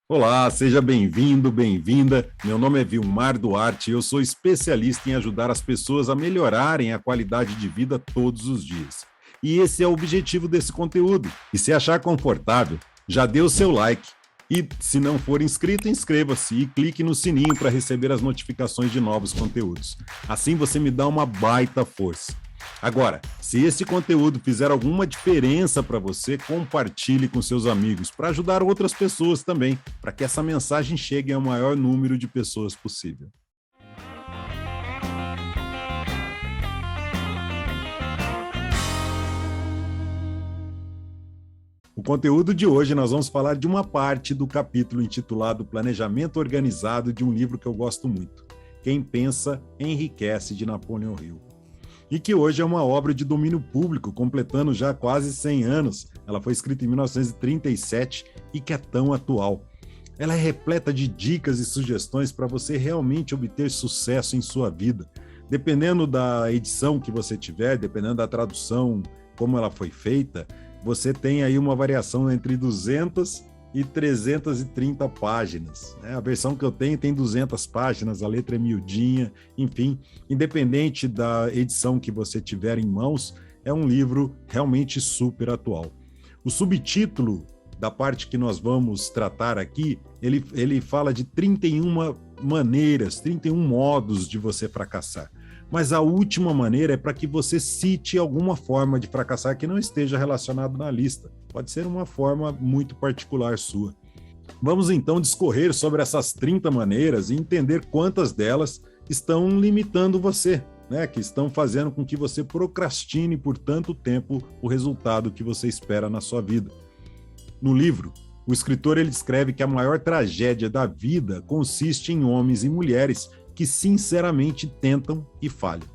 Olá, seja bem-vindo, bem-vinda. Meu nome é Vilmar Duarte e eu sou especialista em ajudar as pessoas a melhorarem a qualidade de vida todos os dias. E esse é o objetivo desse conteúdo. E se achar confortável, já dê o seu like. E se não for inscrito, inscreva-se e clique no sininho para receber as notificações de novos conteúdos. Assim você me dá uma baita força. Agora, se esse conteúdo fizer alguma diferença para você, compartilhe com seus amigos, para ajudar outras pessoas também, para que essa mensagem chegue ao maior número de pessoas possível. O conteúdo de hoje nós vamos falar de uma parte do capítulo intitulado Planejamento Organizado de um livro que eu gosto muito, Quem Pensa Enriquece, de Napoleão Hill. E que hoje é uma obra de domínio público, completando já quase 100 anos. Ela foi escrita em 1937 e que é tão atual. Ela é repleta de dicas e sugestões para você realmente obter sucesso em sua vida. Dependendo da edição que você tiver, dependendo da tradução, como ela foi feita, você tem aí uma variação entre 200 e 330 páginas. A versão que eu tenho tem 200 páginas, a letra é miudinha, enfim, independente da edição que você tiver em mãos, é um livro realmente super atual. O subtítulo da parte que nós vamos tratar aqui, ele fala de 31 maneiras, 31 modos de você fracassar. Mas a última maneira é para que você cite alguma forma de fracassar que não esteja relacionado na lista. Pode ser uma forma muito particular sua. Vamos então discorrer sobre essas 30 maneiras e entender quantas delas estão limitando você, que estão fazendo com que você procrastine por tanto tempo o resultado que você espera na sua vida. No livro, o escritor ele descreve que a maior tragédia da vida consiste em homens e mulheres que sinceramente tentam e falham.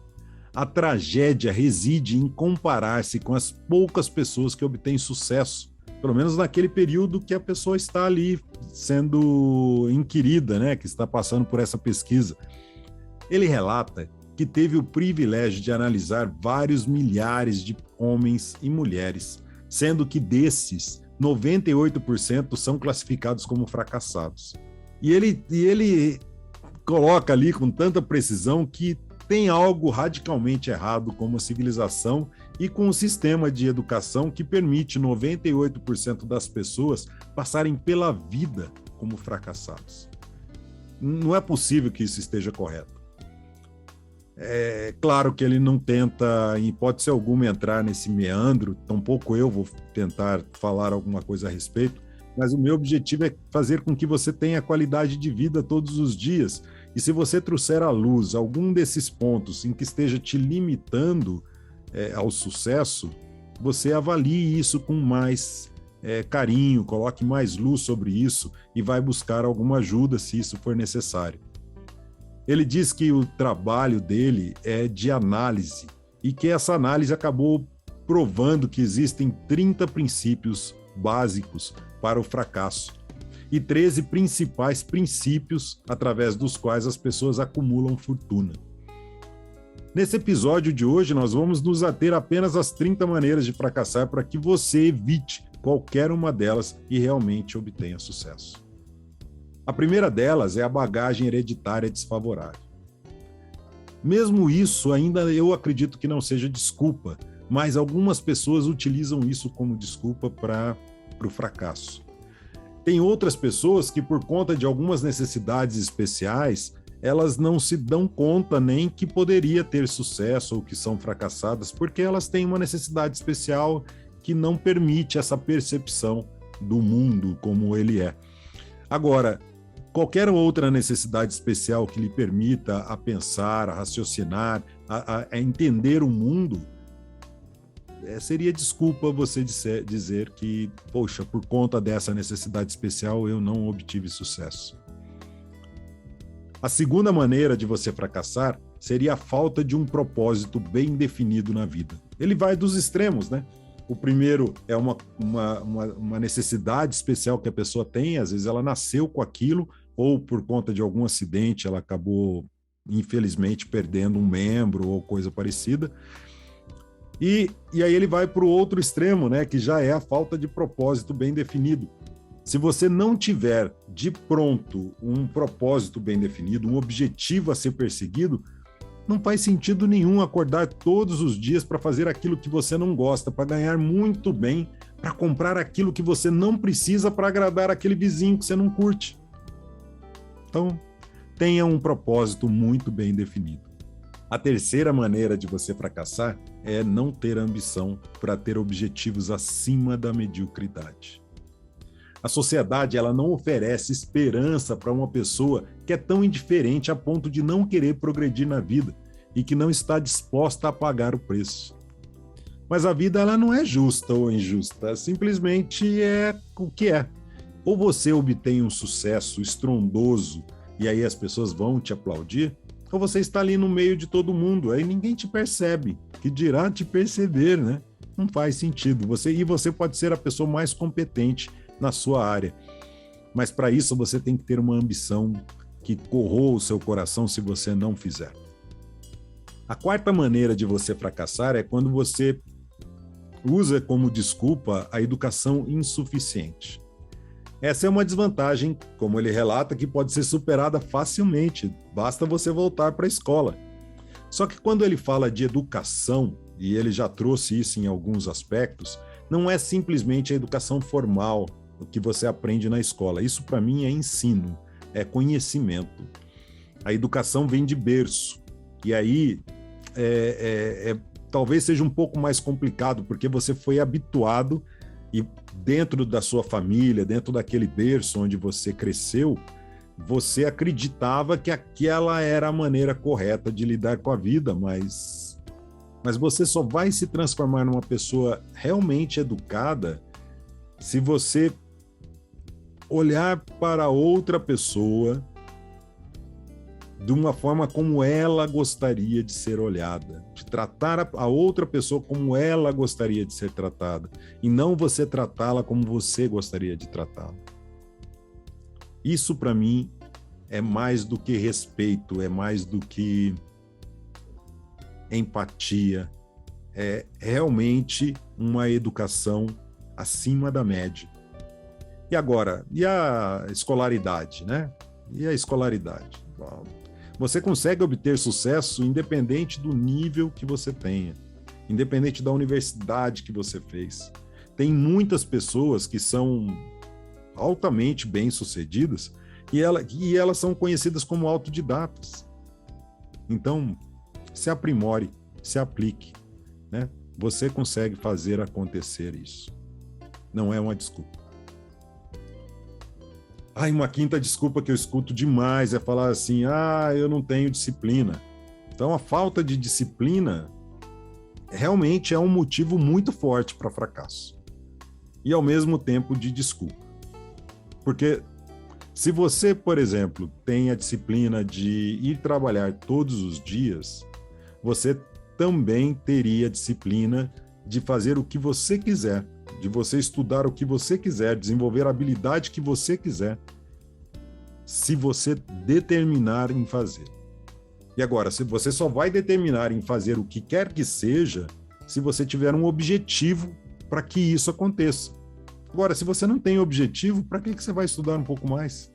A tragédia reside em comparar-se com as poucas pessoas que obtêm sucesso, pelo menos naquele período que a pessoa está ali sendo inquirida, que está passando por essa pesquisa. Ele relata que teve o privilégio de analisar vários milhares de homens e mulheres, sendo que desses, 98% são classificados como fracassados. E ele coloca ali com tanta precisão que tem algo radicalmente errado com a civilização e com o sistema de educação que permite 98% das pessoas passarem pela vida como fracassados. Não é possível que isso esteja correto. É claro que ele não tenta, em hipótese alguma, entrar nesse meandro, tampouco eu vou tentar falar alguma coisa a respeito, mas o meu objetivo é fazer com que você tenha qualidade de vida todos os dias. E se você trouxer à luz algum desses pontos em que esteja te limitando ao sucesso, você avalie isso com mais carinho, coloque mais luz sobre isso e vai buscar alguma ajuda se isso for necessário. Ele diz que o trabalho dele é de análise e que essa análise acabou provando que existem 30 princípios básicos para o fracasso e 13 principais princípios através dos quais as pessoas acumulam fortuna. Nesse episódio de hoje, nós vamos nos ater apenas às 30 maneiras de fracassar para que você evite qualquer uma delas e realmente obtenha sucesso. A primeira delas é a bagagem hereditária desfavorável. Mesmo isso, ainda eu acredito que não seja desculpa, mas algumas pessoas utilizam isso como desculpa para o fracasso. Tem outras pessoas que, por conta de algumas necessidades especiais, elas não se dão conta nem que poderia ter sucesso ou que são fracassadas, porque elas têm uma necessidade especial que não permite essa percepção do mundo como ele é. Agora, qualquer outra necessidade especial que lhe permita a pensar, a raciocinar, a entender o mundo, seria desculpa você dizer que, poxa, por conta dessa necessidade especial eu não obtive sucesso. A segunda maneira de você fracassar seria a falta de um propósito bem definido na vida. Ele vai dos extremos, O primeiro é uma necessidade especial que a pessoa tem, às vezes ela nasceu com aquilo, ou por conta de algum acidente ela acabou, infelizmente, perdendo um membro ou coisa parecida. E aí ele vai para o outro extremo, que já é a falta de propósito bem definido. Se você não tiver de pronto um propósito bem definido, um objetivo a ser perseguido, não faz sentido nenhum acordar todos os dias para fazer aquilo que você não gosta, para ganhar muito bem, para comprar aquilo que você não precisa para agradar aquele vizinho que você não curte. Então, tenha um propósito muito bem definido. A terceira maneira de você fracassar é não ter ambição para ter objetivos acima da mediocridade. A sociedade, ela não oferece esperança para uma pessoa que é tão indiferente a ponto de não querer progredir na vida e que não está disposta a pagar o preço. Mas a vida, ela não é justa ou injusta, simplesmente é o que é. Ou você obtém um sucesso estrondoso e aí as pessoas vão te aplaudir, ou você está ali no meio de todo mundo, aí ninguém te percebe, que dirá te perceber, né? Não faz sentido. Você pode ser a pessoa mais competente na sua área, mas para isso você tem que ter uma ambição que corroa o seu coração se você não fizer. A quarta maneira de você fracassar é quando você usa como desculpa a educação insuficiente. Essa é uma desvantagem, como ele relata, que pode ser superada facilmente, basta você voltar para a escola. Só que quando ele fala de educação, e ele já trouxe isso em alguns aspectos, não é simplesmente a educação formal, o que você aprende na escola. Isso, para mim, é ensino, é conhecimento. A educação vem de berço. E aí, talvez seja um pouco mais complicado, porque você foi habituado e dentro da sua família, dentro daquele berço onde você cresceu, você acreditava que aquela era a maneira correta de lidar com a vida, mas você só vai se transformar numa pessoa realmente educada se você olhar para outra pessoa de uma forma como ela gostaria de ser olhada, de tratar a outra pessoa como ela gostaria de ser tratada, e não você tratá-la como você gostaria de tratá-la. Isso, para mim, é mais do que respeito, é mais do que empatia, é realmente uma educação acima da média. E agora, e a escolaridade, né? E a escolaridade? Bom, você consegue obter sucesso independente do nível que você tenha, independente da universidade que você fez. Tem muitas pessoas que são altamente bem-sucedidas e elas são conhecidas como autodidatas. Então, se aprimore, se aplique, né? Você consegue fazer acontecer isso. Não é uma desculpa. Uma quinta desculpa que eu escuto demais é falar assim, eu não tenho disciplina. Então, a falta de disciplina realmente é um motivo muito forte para fracasso. E, ao mesmo tempo, de desculpa. Porque se você, por exemplo, tem a disciplina de ir trabalhar todos os dias, você também teria disciplina de fazer o que você quiser, de você estudar o que você quiser, desenvolver a habilidade que você quiser, se você determinar em fazer. E agora, se você só vai determinar em fazer o que quer que seja, se você tiver um objetivo para que isso aconteça. Agora, se você não tem objetivo, para que você vai estudar um pouco mais?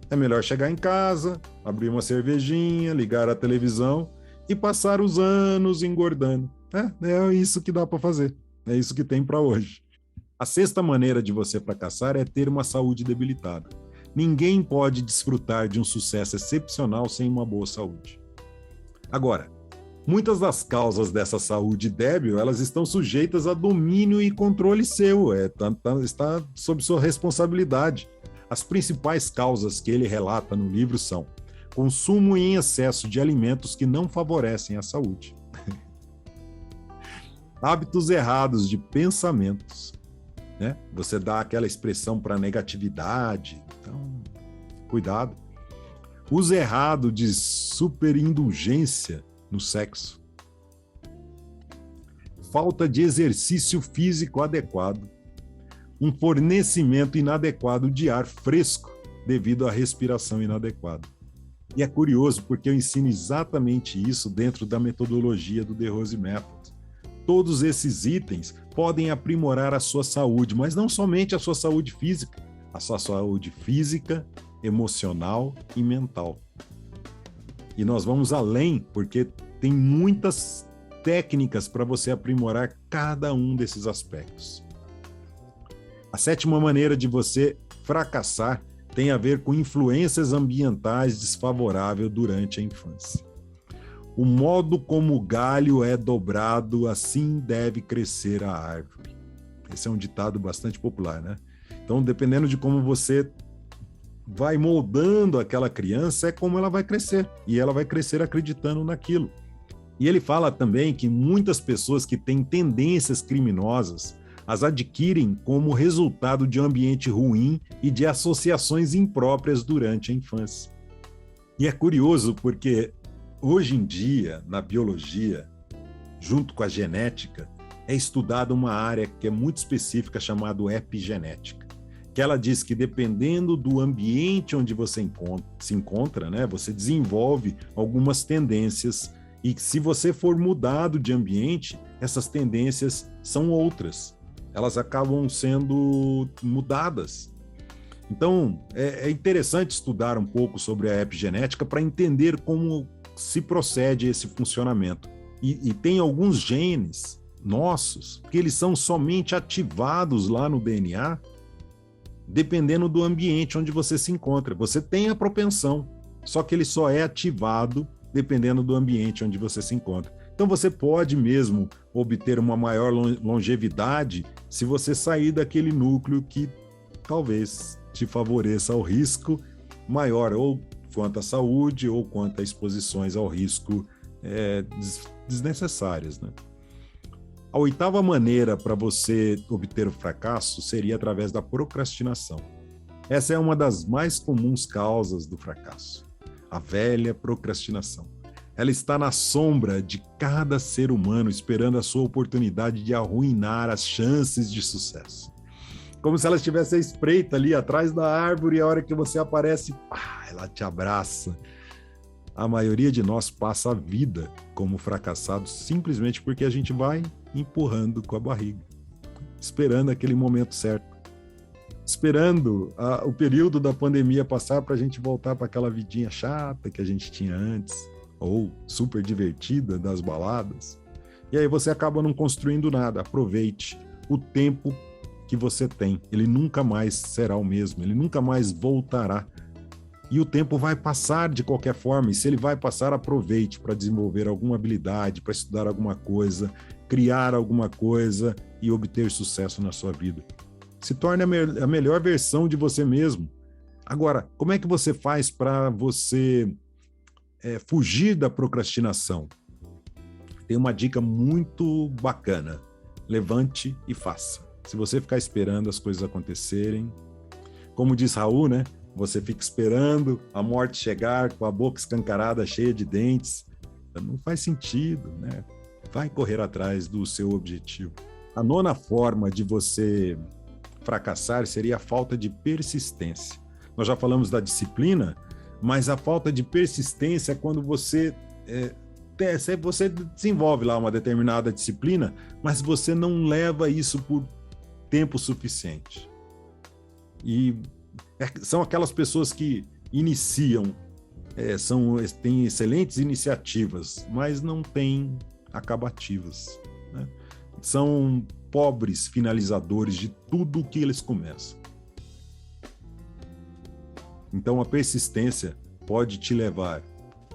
É melhor chegar em casa, abrir uma cervejinha, ligar a televisão e passar os anos engordando. É isso que dá para fazer. É isso que tem para hoje. A sexta maneira de você fracassar é ter uma saúde debilitada. Ninguém pode desfrutar de um sucesso excepcional sem uma boa saúde. Agora, muitas das causas dessa saúde débil, elas estão sujeitas a domínio e controle seu, está sob sua responsabilidade. As principais causas que ele relata no livro são consumo em excesso de alimentos que não favorecem a saúde, hábitos errados de pensamentos, né? Você dá aquela expressão para negatividade, então, cuidado. Uso errado de superindulgência no sexo. Falta de exercício físico adequado. Um fornecimento inadequado de ar fresco devido à respiração inadequada. E é curioso porque eu ensino exatamente isso dentro da metodologia do The Rose Method. Todos esses itens podem aprimorar a sua saúde, mas não somente a sua saúde física, a sua saúde física, emocional e mental. E nós vamos além, porque tem muitas técnicas para você aprimorar cada um desses aspectos. A 7ª maneira de você fracassar tem a ver com influências ambientais desfavoráveis durante a infância. O modo como o galho é dobrado, assim deve crescer a árvore. Esse é um ditado bastante popular, né? Então, dependendo de como você vai moldando aquela criança, é como ela vai crescer. E ela vai crescer acreditando naquilo. E ele fala também que muitas pessoas que têm tendências criminosas as adquirem como resultado de um ambiente ruim e de associações impróprias durante a infância. E é curioso porque hoje em dia, na biologia, junto com a genética, é estudada uma área que é muito específica chamada epigenética, que ela diz que dependendo do ambiente onde você se encontra, né, você desenvolve algumas tendências e se você for mudado de ambiente, essas tendências são outras. Elas acabam sendo mudadas. Então, é interessante estudar um pouco sobre a epigenética para entender como se procede esse funcionamento. E tem alguns genes nossos que eles são somente ativados lá no DNA, dependendo do ambiente onde você se encontra. Você tem a propensão, só que ele só é ativado dependendo do ambiente onde você se encontra. Então você pode mesmo obter uma maior longevidade se você sair daquele núcleo que talvez te favoreça ao risco maior, ou quanto à saúde, ou quanto a exposições ao risco desnecessárias, né? A 8ª maneira para você obter o fracasso seria através da procrastinação. Essa é uma das mais comuns causas do fracasso, a velha procrastinação. Ela está na sombra de cada ser humano, esperando a sua oportunidade de arruinar as chances de sucesso. Como se ela estivesse à espreita ali atrás da árvore e a hora que você aparece, ela te abraça. A maioria de nós passa a vida como fracassado simplesmente porque a gente vai empurrando com a barriga, esperando aquele momento certo, esperando o período da pandemia passar para a gente voltar para aquela vidinha chata que a gente tinha antes, ou super divertida das baladas. E aí você acaba não construindo nada. Aproveite o tempo que você tem. Ele nunca mais será o mesmo, ele nunca mais voltará. E o tempo vai passar de qualquer forma, e se ele vai passar, aproveite para desenvolver alguma habilidade, para estudar alguma coisa, criar alguma coisa e obter sucesso na sua vida. Se torne a melhor versão de você mesmo. Agora, como é que você faz para você fugir da procrastinação? Tem uma dica muito bacana. Levante e faça. Se você ficar esperando as coisas acontecerem, como diz Raul, né? Você fica esperando a morte chegar com a boca escancarada, cheia de dentes. Não faz sentido, né? Vai correr atrás do seu objetivo. A 9ª forma de você fracassar seria a falta de persistência. Nós já falamos da disciplina, mas a falta de persistência é quando você desenvolve lá uma determinada disciplina, mas você não leva isso por tempo suficiente. E são aquelas pessoas que iniciam, têm excelentes iniciativas, mas não têm acabativas, né? São pobres finalizadores de tudo que eles começam. Então a persistência pode te levar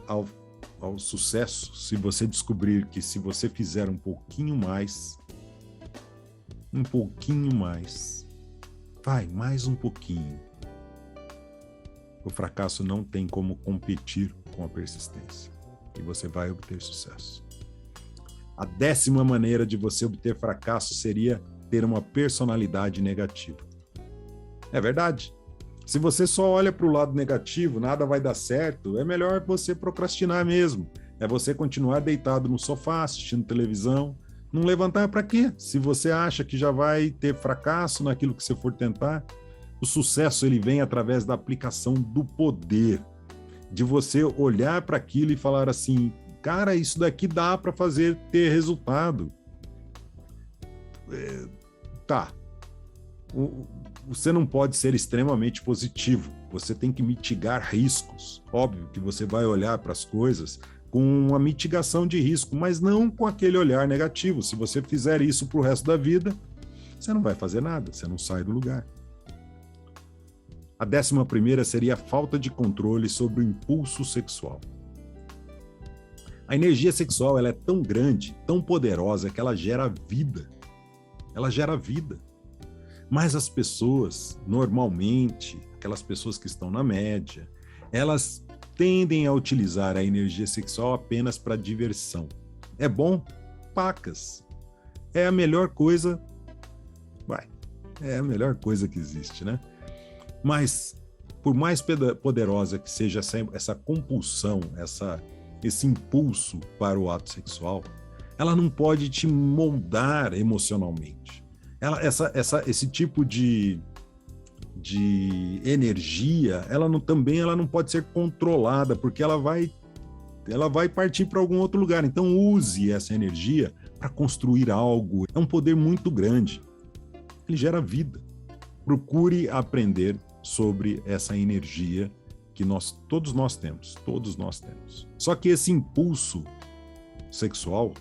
ao sucesso se você descobrir que se você fizer um pouquinho mais, vai mais um pouquinho, o fracasso não tem como competir com a persistência e você vai obter sucesso. A 10ª maneira de você obter fracasso seria ter uma personalidade negativa. É verdade. Se você só olha para o lado negativo, nada vai dar certo, é melhor você procrastinar mesmo. É você continuar deitado no sofá, assistindo televisão. Não levantar para quê? Se você acha que já vai ter fracasso naquilo que você for tentar, o sucesso ele vem através da aplicação do poder, de você olhar para aquilo e falar assim, cara, isso daqui dá para fazer ter resultado. Tá. você não pode ser extremamente positivo, você tem que mitigar riscos. Óbvio que você vai olhar para as coisas com uma mitigação de risco, mas não com aquele olhar negativo. Se você fizer isso para o resto da vida, você não vai fazer nada, você não sai do lugar. A 11ª seria a falta de controle sobre o impulso sexual. A energia sexual ela é tão grande, tão poderosa, que ela gera vida. Ela gera vida. Mas as pessoas, normalmente, aquelas pessoas que estão na média, elas tendem a utilizar a energia sexual apenas para diversão. É bom? Pacas. É a melhor coisa... é a melhor coisa que existe, né? Mas, por mais poderosa que seja essa compulsão, esse impulso para o ato sexual, ela não pode te moldar emocionalmente. Esse tipo de energia, ela não pode ser controlada, porque ela vai partir para algum outro lugar. Então, use essa energia para construir algo. É um poder muito grande. Ele gera vida. Procure aprender sobre essa energia que todos nós temos. Só que esse impulso sexual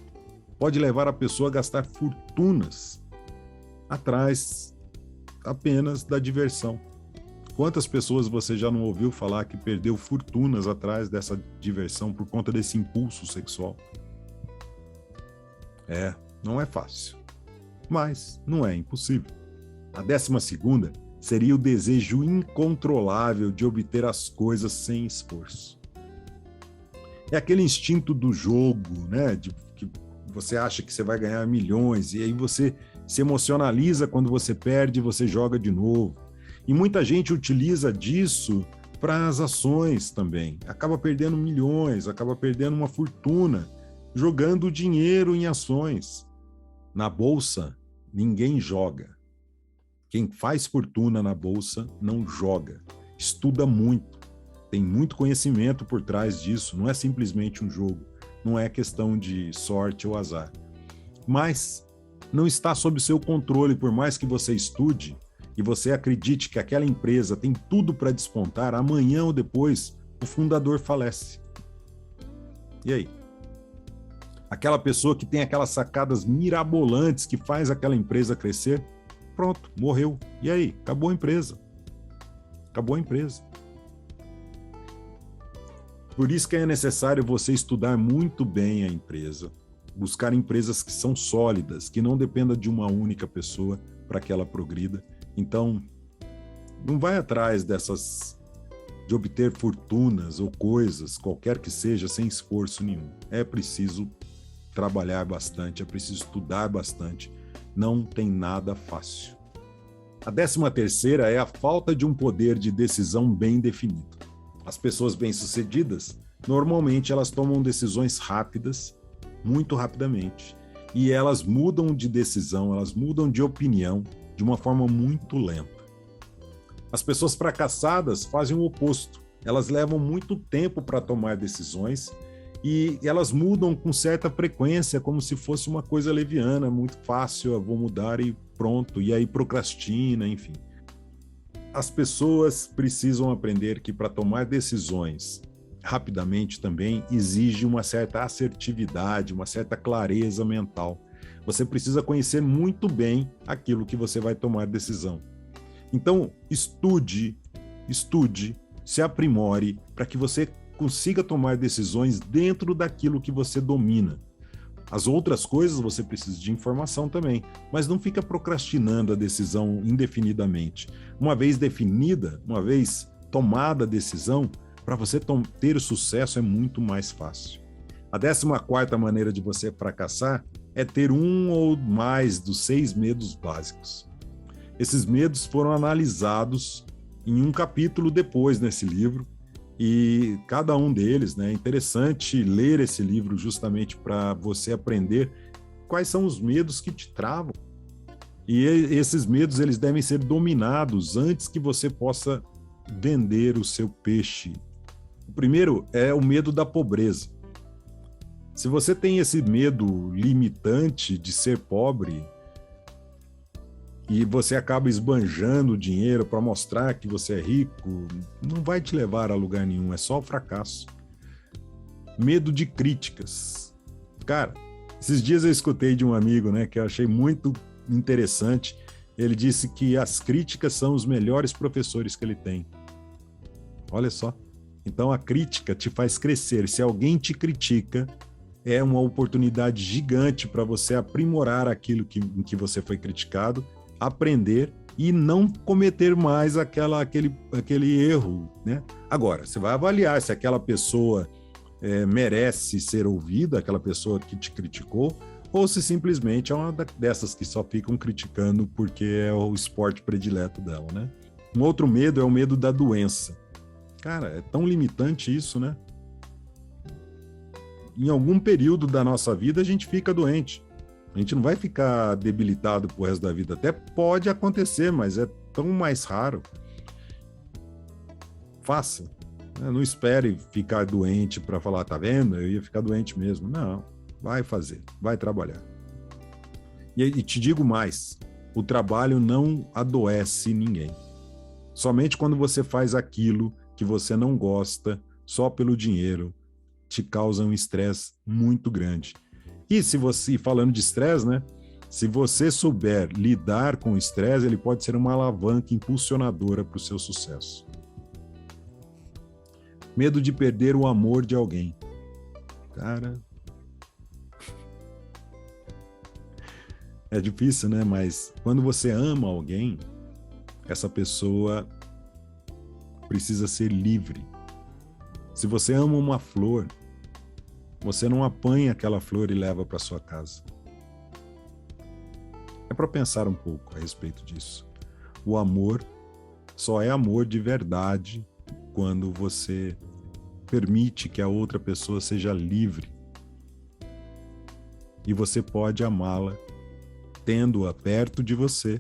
pode levar a pessoa a gastar fortunas atrás apenas da diversão. Quantas pessoas você já não ouviu falar que perdeu fortunas atrás dessa diversão por conta desse impulso sexual? Não é fácil, mas não é impossível. A 12ª seria o desejo incontrolável de obter as coisas sem esforço. É aquele instinto do jogo, né? Que você acha que você vai ganhar milhões e aí você se emocionaliza quando você perde e você joga de novo. E muita gente utiliza disso para as ações também. Acaba perdendo milhões, acaba perdendo uma fortuna, jogando dinheiro em ações. Na bolsa, ninguém joga. Quem faz fortuna na bolsa não joga, estuda muito, tem muito conhecimento por trás disso, não é simplesmente um jogo, não é questão de sorte ou azar. Mas não está sob seu controle, por mais que você estude e você acredite que aquela empresa tem tudo para despontar, amanhã ou depois o fundador falece. E aí? Aquela pessoa que tem aquelas sacadas mirabolantes que faz aquela empresa crescer, pronto, morreu. E aí? Acabou a empresa. Acabou a empresa. Por isso que é necessário você estudar muito bem a empresa, buscar empresas que são sólidas, que não dependam de uma única pessoa para que ela progrida. Então, não vai atrás de obter fortunas ou coisas, qualquer que seja, sem esforço nenhum. É preciso trabalhar bastante, é preciso estudar bastante. Não tem nada fácil. A 13ª é a falta de um poder de decisão bem definido. As pessoas bem-sucedidas, normalmente elas tomam decisões rápidas, muito rapidamente, e elas mudam de decisão, elas mudam de opinião de uma forma muito lenta. As pessoas fracassadas fazem o oposto. Elas levam muito tempo para tomar decisões e elas mudam com certa frequência, como se fosse uma coisa leviana, muito fácil, eu vou mudar e pronto, e aí procrastina, enfim. As pessoas precisam aprender que para tomar decisões rapidamente também exige uma certa assertividade, uma certa clareza mental. Você precisa conhecer muito bem aquilo que você vai tomar decisão. Então, estude, se aprimore para que você consiga tomar decisões dentro daquilo que você domina. As outras coisas você precisa de informação também, mas não fica procrastinando a decisão indefinidamente. Uma vez definida, uma vez tomada a decisão, para você ter o sucesso é muito mais fácil. A 14ª maneira de você fracassar é ter um ou mais dos 6 medos básicos. Esses medos foram analisados em um capítulo depois nesse livro, e cada um deles, né, é interessante ler esse livro justamente para você aprender quais são os medos que te travam. E esses medos eles devem ser dominados antes que você possa vender o seu peixe. O primeiro é o medo da pobreza. Se você tem esse medo limitante de ser pobre, e você acaba esbanjando o dinheiro para mostrar que você é rico, não vai te levar a lugar nenhum, é só o fracasso. Medo de críticas. Cara, esses dias eu escutei de um amigo, né, que eu achei muito interessante. Ele disse que as críticas são os melhores professores que ele tem. Olha só. Então a crítica te faz crescer. Se alguém te critica, é uma oportunidade gigante para você aprimorar aquilo em que você foi criticado, aprender e não cometer mais aquele erro, né? Agora, você vai avaliar se aquela pessoa merece ser ouvida, aquela pessoa que te criticou, ou se simplesmente é uma dessas que só ficam criticando porque é o esporte predileto dela, né? Um outro medo é o medo da doença. Cara, é tão limitante isso, né? Em algum período da nossa vida a gente fica doente. A gente não vai ficar debilitado pro resto da vida. Até pode acontecer, mas é tão mais raro. Faça. Não espere ficar doente para falar, tá vendo? Eu ia ficar doente mesmo. Não, vai fazer, vai trabalhar. E te digo mais, o trabalho não adoece ninguém. Somente quando você faz aquilo que você não gosta, só pelo dinheiro, te causa um estresse muito grande. E se você, falando de estresse, né? Se você souber lidar com o estresse, ele pode ser uma alavanca impulsionadora para o seu sucesso. Medo de perder o amor de alguém. Cara, é difícil, né? Mas quando você ama alguém, essa pessoa precisa ser livre. Se você ama uma flor, você não apanha aquela flor e leva para sua casa. É para pensar um pouco a respeito disso. O amor só é amor de verdade quando você permite que a outra pessoa seja livre. E você pode amá-la tendo-a perto de você,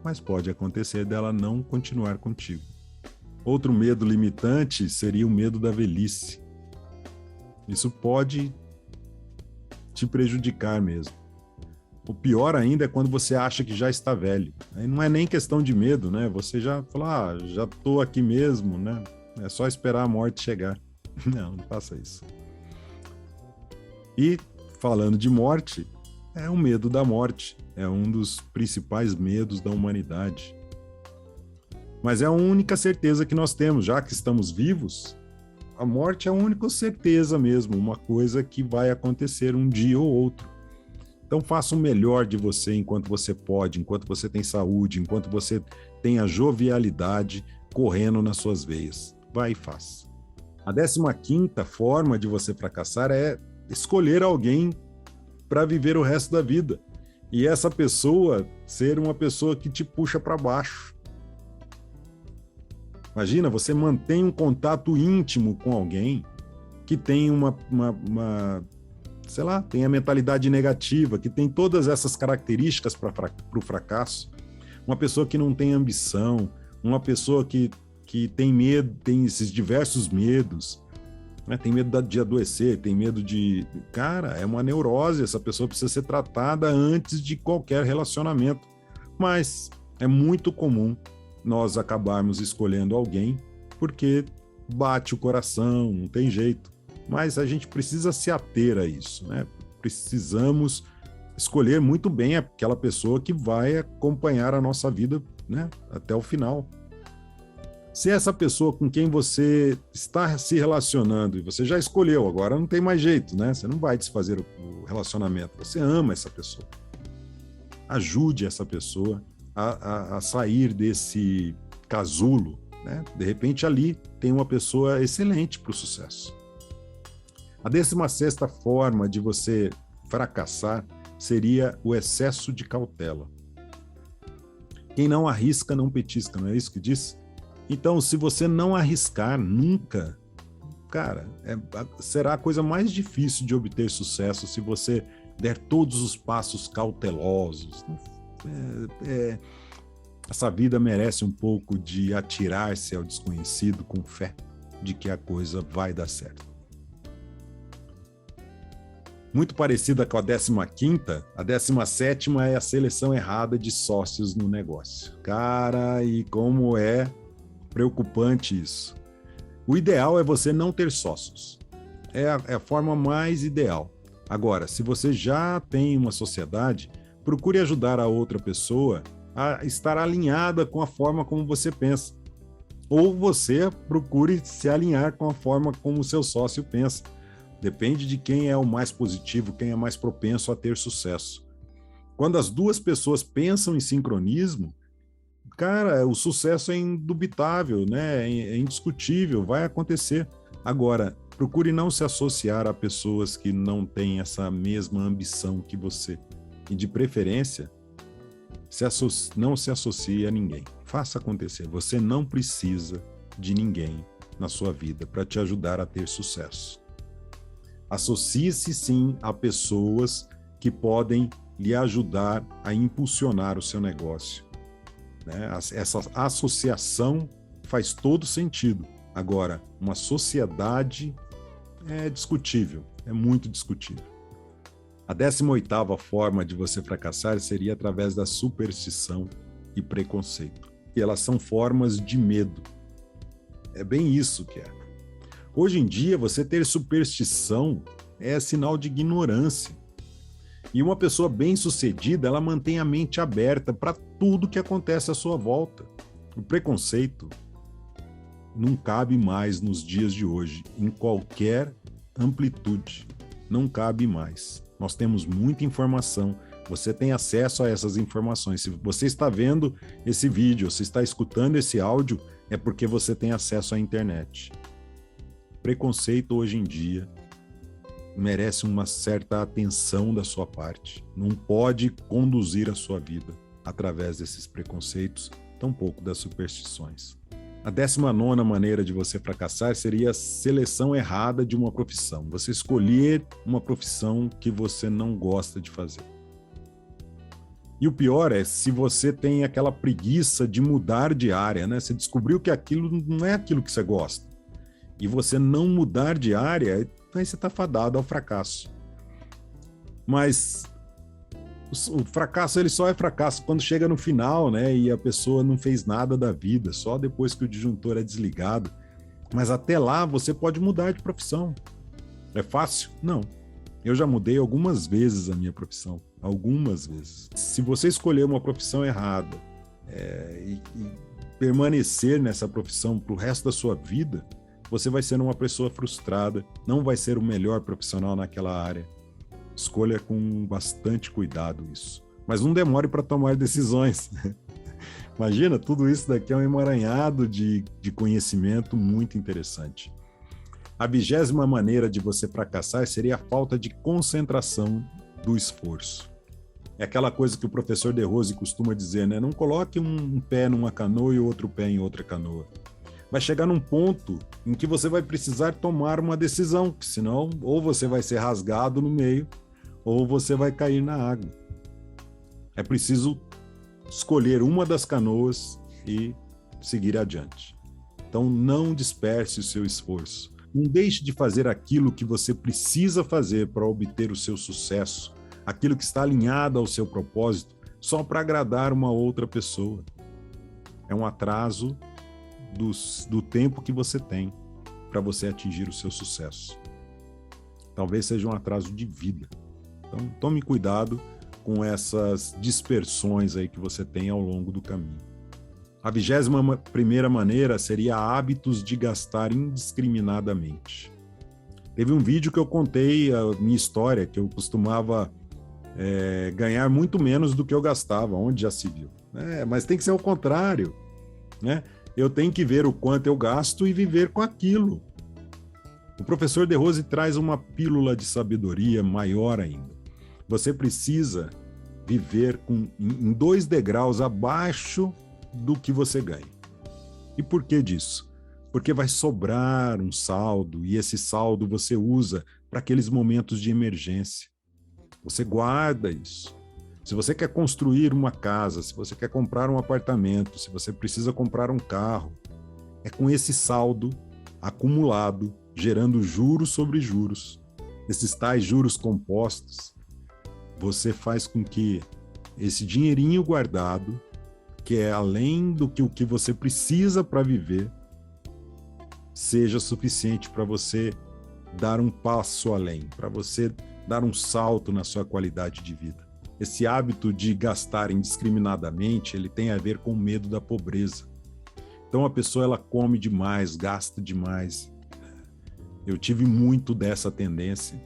mas pode acontecer dela não continuar contigo. Outro medo limitante seria o medo da velhice. Isso pode te prejudicar mesmo. O pior ainda é quando você acha que já está velho. Aí não é nem questão de medo, né? Você já fala, já estou aqui mesmo, né? É só esperar a morte chegar. Não faça isso. E falando de morte, é o medo da morte. É um dos principais medos da humanidade. Mas é a única certeza que nós temos, já que estamos vivos. A morte é a única certeza mesmo, uma coisa que vai acontecer um dia ou outro. Então faça o melhor de você enquanto você pode, enquanto você tem saúde, enquanto você tem a jovialidade correndo nas suas veias. Vai e faça. A 15ª forma de você fracassar é escolher alguém para viver o resto da vida. E essa pessoa ser uma pessoa que te puxa para baixo. Imagina, você mantém um contato íntimo com alguém que tem sei lá, tem a mentalidade negativa, que tem todas essas características para o fracasso. Uma pessoa que não tem ambição, uma pessoa que tem medo, tem esses diversos medos, né? Tem medo de adoecer, tem medo de... Cara, é uma neurose, essa pessoa precisa ser tratada antes de qualquer relacionamento. Mas é muito comum nós acabarmos escolhendo alguém porque bate o coração, não tem jeito. Mas a gente precisa se ater a isso, né? Precisamos escolher muito bem aquela pessoa que vai acompanhar a nossa vida, né, até o final. Se essa pessoa com quem você está se relacionando e você já escolheu, agora não tem mais jeito, né? Você não vai desfazer o relacionamento, você ama essa pessoa. Ajude essa pessoa a sair desse casulo, né? De repente ali tem uma pessoa excelente para o sucesso. A 16ª forma de você fracassar seria o excesso de cautela. Quem não arrisca, não petisca, não é isso que diz? Então, se você não arriscar nunca, cara, será a coisa mais difícil de obter sucesso se você der todos os passos cautelosos. Essa vida merece um pouco de atirar-se ao desconhecido com fé de que a coisa vai dar certo. muito parecida com a 15ª, a 17ª é a seleção errada de sócios no negócio. Cara, e como é preocupante isso. O ideal é você não ter sócios. É a forma mais ideal. Agora, se você já tem uma sociedade, procure ajudar a outra pessoa a estar alinhada com a forma como você pensa. Ou você procure se alinhar com a forma como o seu sócio pensa. Depende de quem é o mais positivo, quem é mais propenso a ter sucesso. Quando as duas pessoas pensam em sincronismo, cara, o sucesso é indubitável, né? É indiscutível, vai acontecer. Agora, procure não se associar a pessoas que não têm essa mesma ambição que você. E de preferência, não se associe a ninguém. Faça acontecer. Você não precisa de ninguém na sua vida para te ajudar a ter sucesso. Associe-se sim a pessoas que podem lhe ajudar a impulsionar o seu negócio. Né? Essa associação faz todo sentido. Agora, uma sociedade é discutível, é muito discutível. A 18ª forma de você fracassar seria através da superstição e preconceito. E elas são formas de medo. É bem isso que é. Hoje em dia, você ter superstição é sinal de ignorância. E uma pessoa bem-sucedida, ela mantém a mente aberta para tudo que acontece à sua volta. O preconceito não cabe mais nos dias de hoje, em qualquer amplitude. Não cabe mais. Nós temos muita informação, você tem acesso a essas informações. Se você está vendo esse vídeo, se está escutando esse áudio, é porque você tem acesso à internet. Preconceito hoje em dia merece uma certa atenção da sua parte. Não pode conduzir a sua vida através desses preconceitos, tampouco das superstições. A 19ª maneira de você fracassar seria a seleção errada de uma profissão. Você escolher uma profissão que você não gosta de fazer. E o pior é se você tem aquela preguiça de mudar de área, né? Você descobriu que aquilo não é aquilo que você gosta. E você não mudar de área, aí você está fadado ao fracasso. Mas o fracasso ele só é fracasso quando chega no final, né? E a pessoa não fez nada da vida, só depois que o disjuntor é desligado. Mas até lá você pode mudar de profissão. É fácil? Não. Eu já mudei algumas vezes a minha profissão. Algumas vezes. Se você escolher uma profissão errada e permanecer nessa profissão para o resto da sua vida, você vai ser uma pessoa frustrada, não vai ser o melhor profissional naquela área. Escolha com bastante cuidado isso. Mas não demore para tomar decisões. Imagina, tudo isso daqui é um emaranhado de conhecimento muito interessante. A 20ª maneira de você fracassar seria a falta de concentração do esforço. É aquela coisa que o professor De Rose costuma dizer, né? Não coloque um pé numa canoa e outro pé em outra canoa. Vai chegar num ponto em que você vai precisar tomar uma decisão, que senão ou você vai ser rasgado no meio ou você vai cair na água. É preciso escolher uma das canoas e seguir adiante. Então não disperse o seu esforço. Não deixe de fazer aquilo que você precisa fazer para obter o seu sucesso, aquilo que está alinhado ao seu propósito, só para agradar uma outra pessoa. É um atraso do tempo que você tem para você atingir o seu sucesso. Talvez seja um atraso de vida. Então, tome cuidado com essas dispersões aí que você tem ao longo do caminho. A 21ª maneira seria hábitos de gastar indiscriminadamente. Teve um vídeo que eu contei a minha história, que eu costumava ganhar muito menos do que eu gastava, onde já se viu. Mas tem que ser o contrário, né? Eu tenho que ver o quanto eu gasto e viver com aquilo. O professor De Rose traz uma pílula de sabedoria maior ainda. Você precisa viver em 2 degraus abaixo do que você ganha. E por que disso? Porque vai sobrar um saldo e esse saldo você usa para aqueles momentos de emergência. Você guarda isso. Se você quer construir uma casa, se você quer comprar um apartamento, se você precisa comprar um carro, é com esse saldo acumulado, gerando juros sobre juros, esses tais juros compostos, você faz com que esse dinheirinho guardado, que é além do que o que você precisa para viver, seja suficiente para você dar um passo além, para você dar um salto na sua qualidade de vida. Esse hábito de gastar indiscriminadamente, ele tem a ver com o medo da pobreza. Então a pessoa, ela come demais, gasta demais. Eu tive muito dessa tendência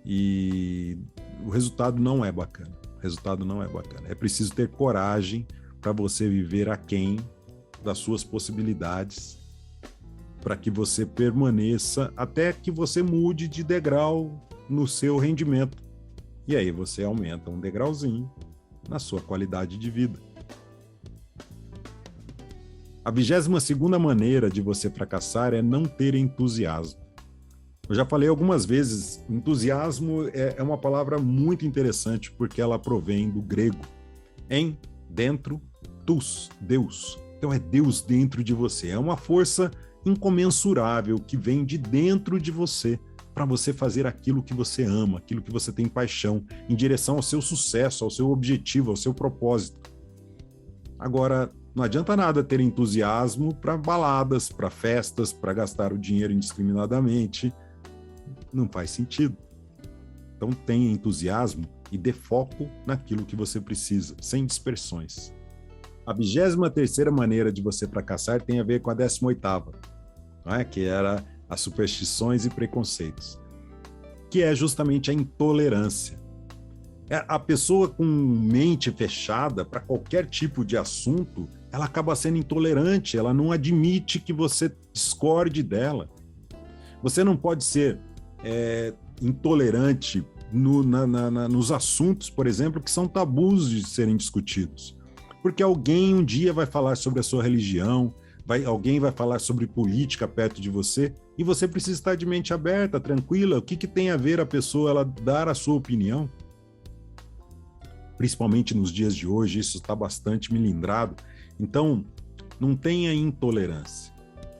e o resultado não é bacana. O resultado não é bacana. É preciso ter coragem para você viver aquém das suas possibilidades, para que você permaneça até que você mude de degrau no seu rendimento. E aí você aumenta um degrauzinho na sua qualidade de vida. A 22ª maneira de você fracassar é não ter entusiasmo. Eu já falei algumas vezes, entusiasmo é uma palavra muito interessante porque ela provém do grego. Em, dentro, tus, Deus. Então é Deus dentro de você. É uma força incomensurável que vem de dentro de você para você fazer aquilo que você ama, aquilo que você tem paixão, em direção ao seu sucesso, ao seu objetivo, ao seu propósito. Agora, não adianta nada ter entusiasmo para baladas, para festas, para gastar o dinheiro indiscriminadamente. Não faz sentido. Então tenha entusiasmo e dê foco naquilo que você precisa, sem dispersões. A 23ª maneira de você fracassar tem a ver com a 18ª, que era as superstições e preconceitos, que é justamente a intolerância. A pessoa com mente fechada para qualquer tipo de assunto, ela acaba sendo intolerante, ela não admite que você discorde dela. Você não pode ser intolerante nos assuntos, por exemplo, que são tabus de serem discutidos. Porque alguém um dia vai falar sobre a sua religião, alguém vai falar sobre política perto de você, e você precisa estar de mente aberta, tranquila. O que tem a ver a pessoa ela dar a sua opinião? Principalmente nos dias de hoje, isso está bastante melindrado. Então, não tenha intolerância.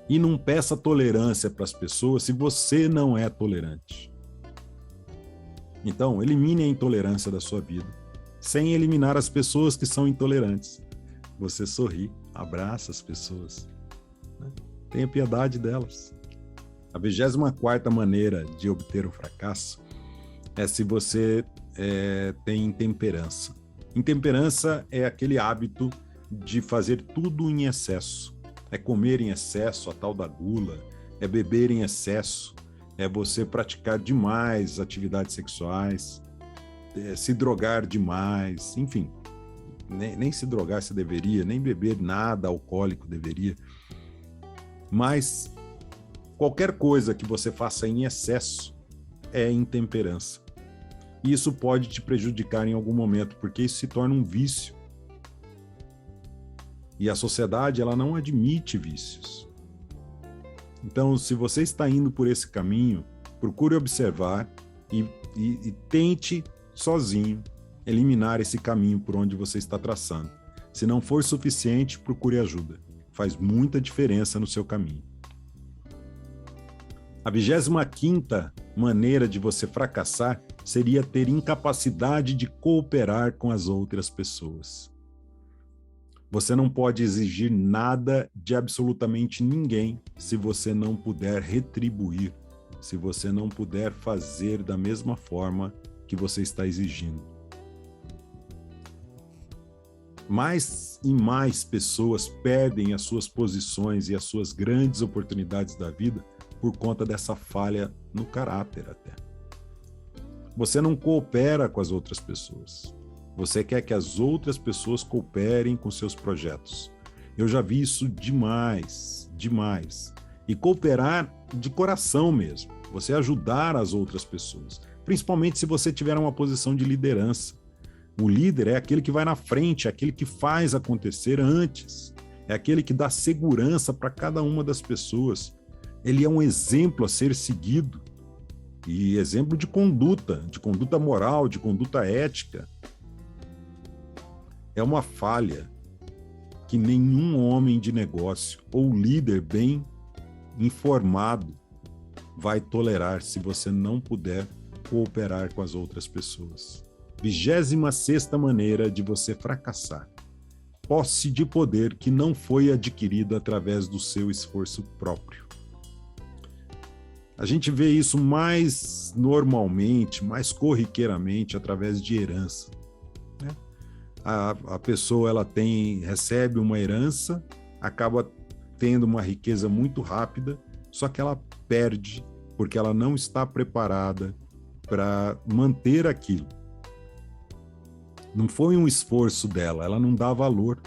E não peça tolerância para as pessoas se você não é tolerante. Então, elimine a intolerância da sua vida, sem eliminar as pessoas que são intolerantes. Você sorri, abraça as pessoas, né? Tenha piedade delas. A 24ª maneira de obter o fracasso é se você tem intemperança. Intemperança é aquele hábito de fazer tudo em excesso. É comer em excesso, a tal da gula, é beber em excesso, é você praticar demais atividades sexuais, se drogar demais, enfim. Nem se drogar se deveria, nem beber nada alcoólico deveria. Mas qualquer coisa que você faça em excesso é intemperança. E isso pode te prejudicar em algum momento, porque isso se torna um vício. E a sociedade, ela não admite vícios. Então, se você está indo por esse caminho, procure observar e tente sozinho eliminar esse caminho por onde você está traçando. Se não for suficiente, procure ajuda. Faz muita diferença no seu caminho. A 25ª maneira de você fracassar seria ter incapacidade de cooperar com as outras pessoas. Você não pode exigir nada de absolutamente ninguém se você não puder retribuir, se você não puder fazer da mesma forma que você está exigindo. Mais e mais pessoas perdem as suas posições e as suas grandes oportunidades da vida por conta dessa falha no caráter até. Você não coopera com as outras pessoas. Você quer que as outras pessoas cooperem com seus projetos. Eu já vi isso demais, demais. E cooperar de coração mesmo. Você ajudar as outras pessoas. Principalmente se você tiver uma posição de liderança. O líder é aquele que vai na frente, é aquele que faz acontecer antes. É aquele que dá segurança para cada uma das pessoas. Ele é um exemplo a ser seguido. E exemplo de conduta moral, de conduta ética. É uma falha que nenhum homem de negócio ou líder bem informado vai tolerar se você não puder cooperar com as outras pessoas. 26ª maneira de você fracassar: posse de poder que não foi adquirido através do seu esforço próprio. A gente vê isso mais normalmente, mais corriqueiramente, através de herança, né? A pessoa recebe uma herança, acaba tendo uma riqueza muito rápida, só que ela perde porque ela não está preparada para manter aquilo. Não foi um esforço dela, ela não dá valor.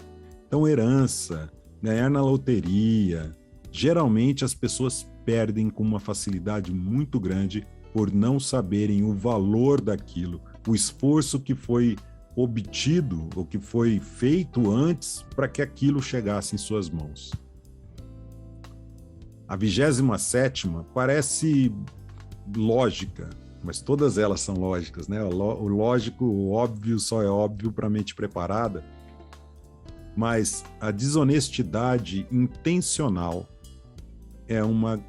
Então, herança, ganhar na loteria, geralmente as pessoas perdem com uma facilidade muito grande por não saberem o valor daquilo, o esforço que foi obtido ou que foi feito antes para que aquilo chegasse em suas mãos. A 27ª parece lógica, mas todas elas são lógicas, né? O lógico, o óbvio só é óbvio para a mente preparada, mas a desonestidade intencional é uma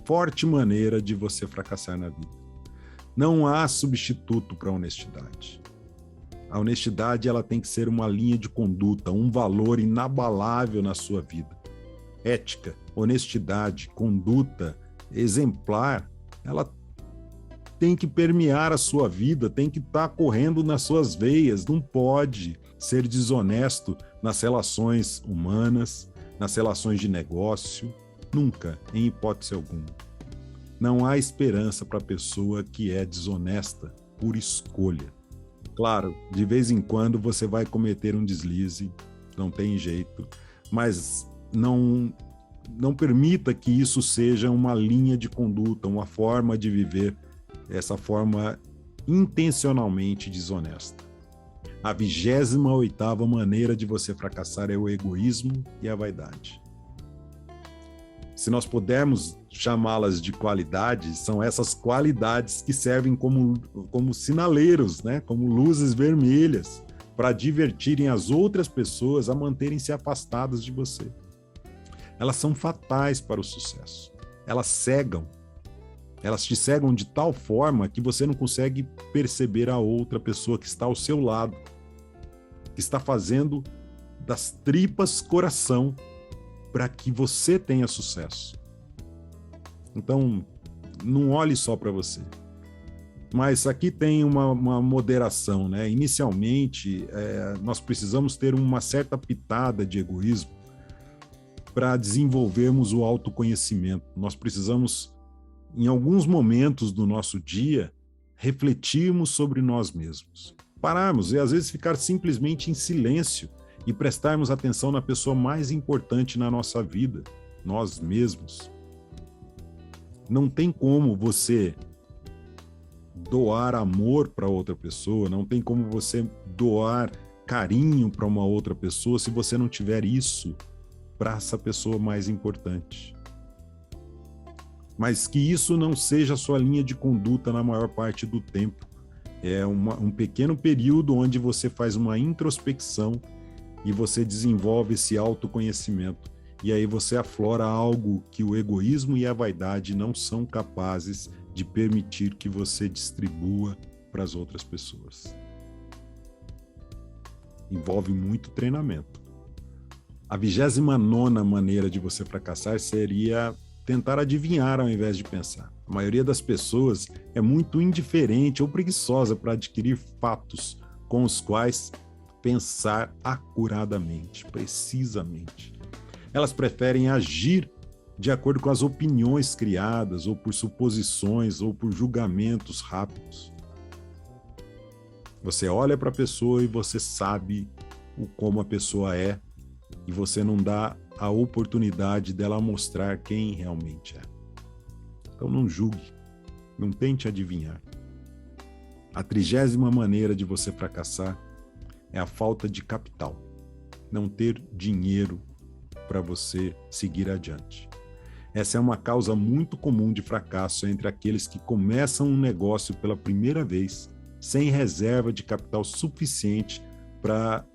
forte maneira de você fracassar na vida. Não há substituto para a honestidade. A honestidade, ela tem que ser uma linha de conduta, um valor inabalável na sua vida. Ética, honestidade, conduta exemplar, ela tem que permear a sua vida, tem que estar correndo nas suas veias, não pode ser desonesto nas relações humanas, nas relações de negócio, nunca, em hipótese alguma. Não há esperança para a pessoa que é desonesta por escolha. Claro, de vez em quando você vai cometer um deslize, não tem jeito, mas não permita que isso seja uma linha de conduta, uma forma de viver, essa forma intencionalmente desonesta. A 28ª maneira de você fracassar é o egoísmo e a vaidade. Se nós pudermos chamá-las de qualidades, são essas qualidades que servem como sinaleiros, né? Como luzes vermelhas, para divertirem as outras pessoas a manterem-se afastadas de você. Elas são fatais para o sucesso. Elas cegam. Elas te cegam de tal forma que você não consegue perceber a outra pessoa que está ao seu lado, que está fazendo das tripas coração para que você tenha sucesso. Então, não olhe só para você. Mas aqui tem uma moderação, né? Inicialmente, nós precisamos ter uma certa pitada de egoísmo para desenvolvermos o autoconhecimento. Nós precisamos, em alguns momentos do nosso dia, refletirmos sobre nós mesmos. Pararmos e, às vezes, ficar simplesmente em silêncio e prestarmos atenção na pessoa mais importante na nossa vida, nós mesmos. Não tem como você doar amor para outra pessoa, não tem como você doar carinho para uma outra pessoa se você não tiver isso para essa pessoa mais importante. Mas que isso não seja a sua linha de conduta na maior parte do tempo. É um pequeno período onde você faz uma introspecção e você desenvolve esse autoconhecimento. E aí você aflora algo que o egoísmo e a vaidade não são capazes de permitir que você distribua para as outras pessoas. Envolve muito treinamento. A 29ª maneira de você fracassar seria tentar adivinhar ao invés de pensar. A maioria das pessoas é muito indiferente ou preguiçosa para adquirir fatos com os quais pensar acuradamente, precisamente. Elas preferem agir de acordo com as opiniões criadas, ou por suposições, ou por julgamentos rápidos. Você olha para a pessoa e você sabe como a pessoa é, e você não dá a oportunidade dela mostrar quem realmente é. Então não julgue, não tente adivinhar. A 30ª maneira de você fracassar é a falta de capital, não ter dinheiro para você seguir adiante. Essa é uma causa muito comum de fracasso entre aqueles que começam um negócio pela primeira vez, sem reserva de capital suficiente para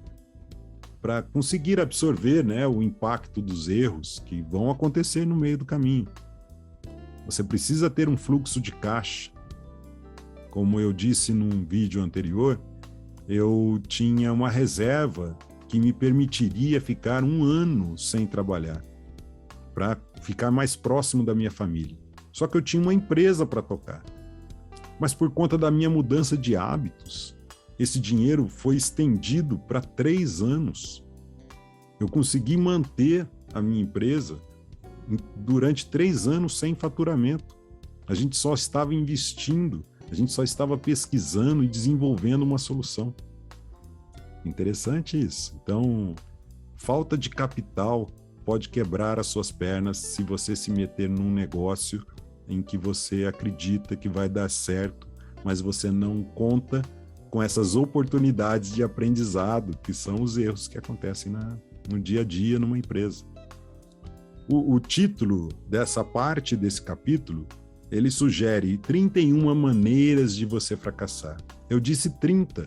conseguir absorver, né, o impacto dos erros que vão acontecer no meio do caminho. Você precisa ter um fluxo de caixa. Como eu disse num vídeo anterior, eu tinha uma reserva que me permitiria ficar 1 ano sem trabalhar, para ficar mais próximo da minha família. Só que eu tinha uma empresa para tocar. Mas por conta da minha mudança de hábitos, esse dinheiro foi estendido para 3 anos. Eu consegui manter a minha empresa durante 3 anos sem faturamento. A gente só estava investindo, a gente só estava pesquisando e desenvolvendo uma solução. Interessante isso. Então, falta de capital pode quebrar as suas pernas se você se meter num negócio em que você acredita que vai dar certo, mas você não conta com essas oportunidades de aprendizado, que são os erros que acontecem no dia a dia numa empresa. O título dessa parte desse capítulo, ele sugere 31 maneiras de você fracassar. Eu disse 30,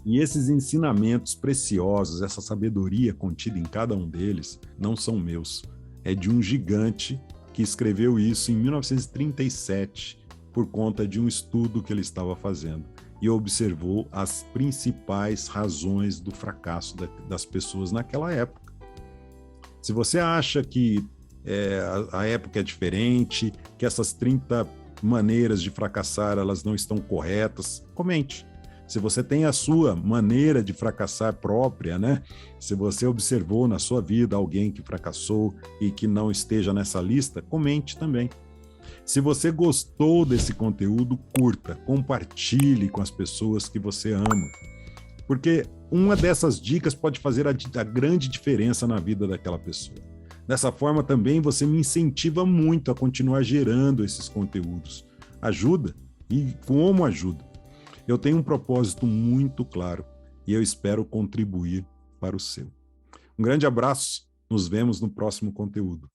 e esses ensinamentos preciosos, essa sabedoria contida em cada um deles, não são meus. É de um gigante que escreveu isso em 1937, por conta de um estudo que ele estava fazendo, e observou as principais razões do fracasso das pessoas naquela época. Se você acha que a época é diferente, que essas 30 maneiras de fracassar elas não estão corretas, comente. Se você tem a sua maneira de fracassar própria, né? Se você observou na sua vida alguém que fracassou e que não esteja nessa lista, comente também. Se você gostou desse conteúdo, curta, compartilhe com as pessoas que você ama, porque uma dessas dicas pode fazer a grande diferença na vida daquela pessoa. Dessa forma também você me incentiva muito a continuar gerando esses conteúdos. Ajuda? E como ajuda? Eu tenho um propósito muito claro e eu espero contribuir para o seu. Um grande abraço, nos vemos no próximo conteúdo.